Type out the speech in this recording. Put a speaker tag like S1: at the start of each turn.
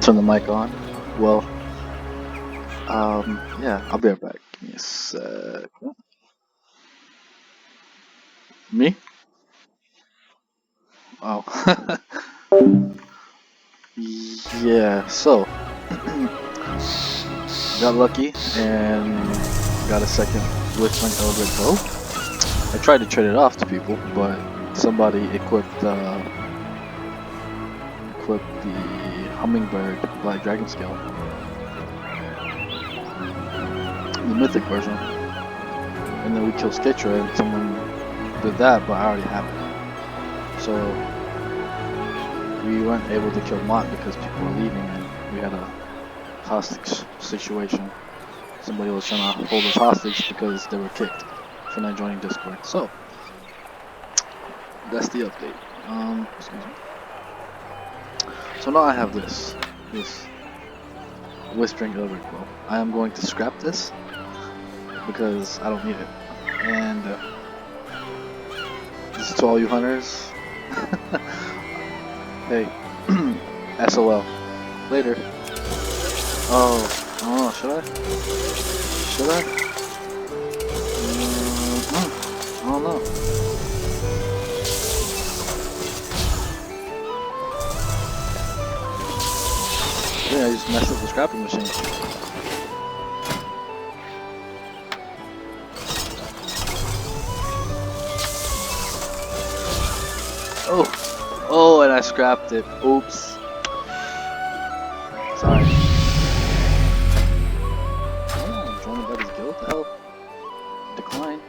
S1: Turn the mic on. Well, yeah, I'll be right back. Give me a sec. Me? Oh. Yeah, so, got lucky and got a second Whispering Eldritch bow. I tried to trade it off to people, but somebody equipped the Hummingbird Black Dragon Scale, the Mythic version, and then we killed Skitra and someone did that, but I already have it. So we weren't able to kill Mott because people were leaving and we had a hostage situation. Somebody was trying to hold us hostage because they were kicked for not joining Discord. So that's the update. Excuse me. So now I have this Whispering Eldritch bow. I am going to scrap this because I don't need it. And this is to all you hunters. Hey, SOL. Later. Oh, should I? Should I? I don't know. Yeah, I just messed up the scrapping machine. Oh, and I scrapped it. Oops. Sorry. Oh, join the Buddy's Guild to help. Decline.